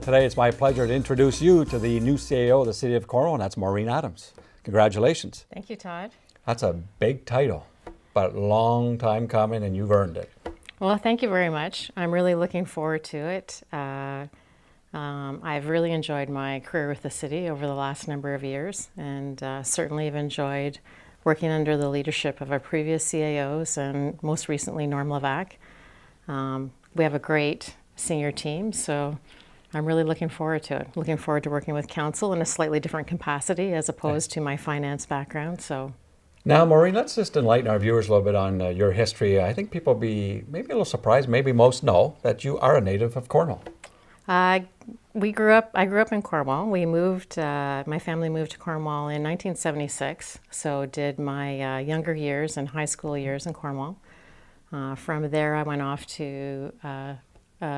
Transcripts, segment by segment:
Today it's my pleasure to introduce you to the new CAO of the City of Cornwall, and that's Maureen Adams. Congratulations. Thank you, Todd. That's a big title, but long time coming and you've earned it. Well, thank you very much. I'm really looking forward to it. I've really enjoyed my career with the city over the last number of years, and certainly have enjoyed working under the leadership of our previous CAOs and most recently Norm Levac. We have a great senior team, so I'm really looking forward to it. Looking forward to working with council in a slightly different capacity as opposed to my finance background. So, now, Maureen, let's just enlighten our viewers a little bit on your history. I think people will be maybe a little surprised, maybe most know, that you are a native of Cornwall. I grew up in Cornwall. We moved, my family moved to Cornwall in 1976, so did my younger years and high school years in Cornwall. From there, I went off to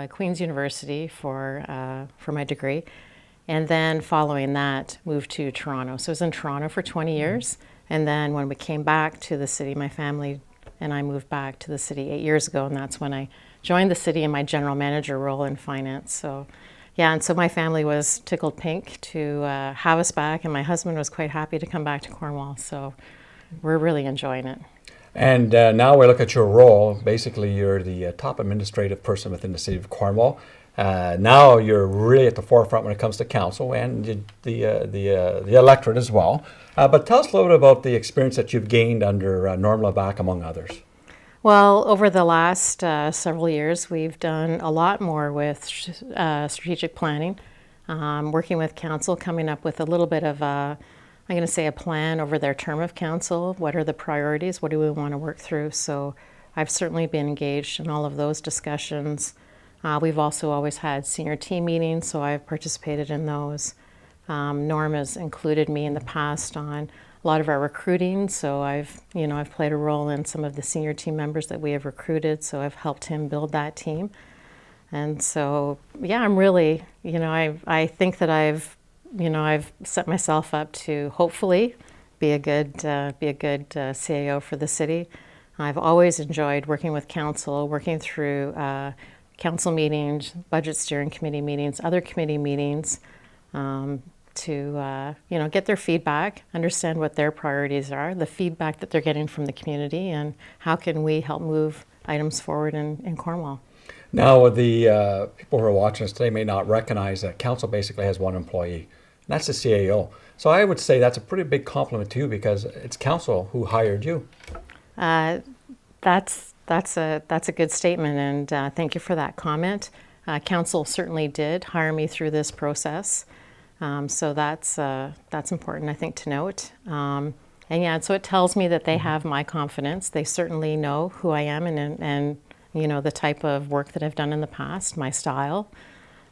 Queen's University for my degree, and then following that, moved to Toronto. So I was in Toronto for 20 years, and then when we came back to the city, my family and I moved back to the city 8 years ago, and that's when I joined the city in my general manager role in finance. So, yeah, and so my family was tickled pink to have us back, and my husband was quite happy to come back to Cornwall. So we're really enjoying it. And now we look at your role. Basically, you're the top administrative person within the City of Cornwall. Now you're really at the forefront when it comes to council and the electorate as well. But tell us a little bit about the experience that you've gained under Norm Levac, among others. Well, over the last several years, we've done a lot more with strategic planning, working with council, coming up with a little bit of I'm going to say a plan over their term of council. What are the priorities? What do we want to work through? So I've certainly been engaged in all of those discussions. We've also always had senior team meetings, so I've participated in those. Norm has included me in the past on a lot of our recruiting, so I've played a role in some of the senior team members that we have recruited, so I've helped him build that team. And so, yeah, I'm really, I think that I've set myself up to hopefully be a good CAO for the city. I've always enjoyed working with council, working through council meetings, budget steering committee meetings, other committee meetings, to get their feedback, understand what their priorities are, the feedback that they're getting from the community, and how can we help move items forward in Cornwall. Now, the people who are watching us today may not recognize that council basically has one employee. And that's the CAO. So I would say that's a pretty big compliment to you because it's council who hired you. That's a good statement, and thank you for that comment. Council certainly did hire me through this process, so that's important, I think, to note. And yeah, so it tells me that they have my confidence. They certainly know who I am and the type of work that I've done in the past, my style.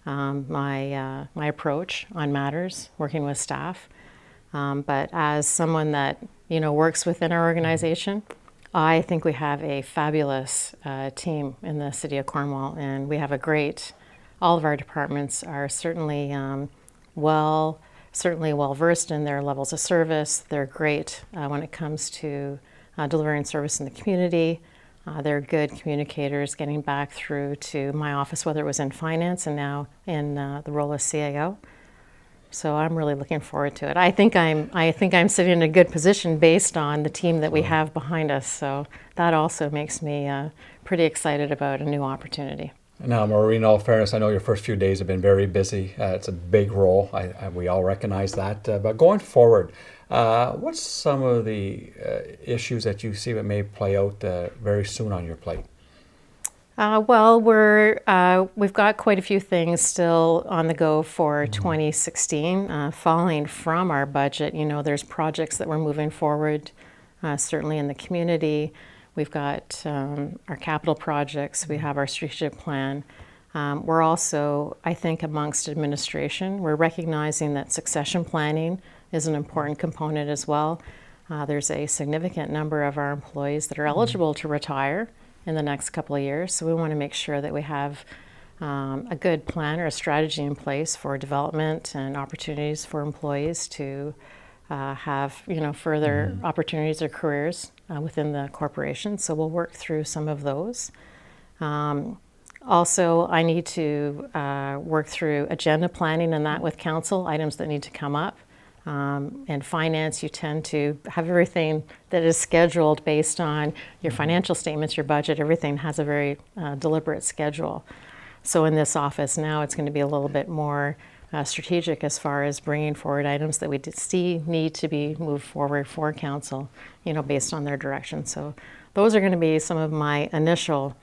My approach on matters, working with staff. But as someone that, works within our organization, I think we have a fabulous team in the City of Cornwall, and we have all of our departments are certainly well versed in their levels of service. They're great when it comes to delivering service in the community. They're good communicators getting back through to my office, whether it was in finance and now in the role of CAO. So I'm really looking forward to it. I think I'm sitting in a good position based on the team that we have behind us. So that also makes me pretty excited about a new opportunity. Now, Maureen, in all fairness, I know your first few days have been very busy. It's a big role. We all recognize that. But going forward, what's some of the issues that you see that may play out very soon on your plate? Well, we've got quite a few things still on the go for 2016. Following from our budget, there's projects that we're moving forward, certainly in the community. We've got our capital projects. We have our strategic plan. We're also, I think, amongst administration, we're recognizing that succession planning is an important component as well. There's a significant number of our employees that are eligible to retire in the next couple of years, so we want to make sure that we have a good plan or a strategy in place for development and opportunities for employees to have further opportunities or careers within the corporation. So we'll work through some of those. Also, I need to work through agenda planning and that with council, items that need to come up. And finance, you tend to have everything that is scheduled based on your financial statements, your budget, everything has a very deliberate schedule. So in this office now, it's going to be a little bit more strategic as far as bringing forward items that we see need to be moved forward for council, based on their direction. So those are going to be some of my initial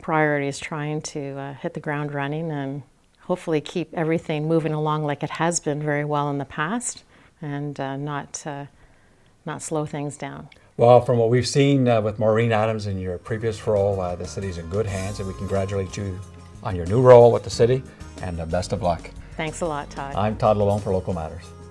priorities, trying to hit the ground running and hopefully keep everything moving along like it has been very well in the past, and not slow things down. Well, from what we've seen with Maureen Adams in your previous role, the city's in good hands, and we congratulate you on your new role with the city, and best of luck. Thanks a lot, Todd. I'm Todd Lalone for Local Matters.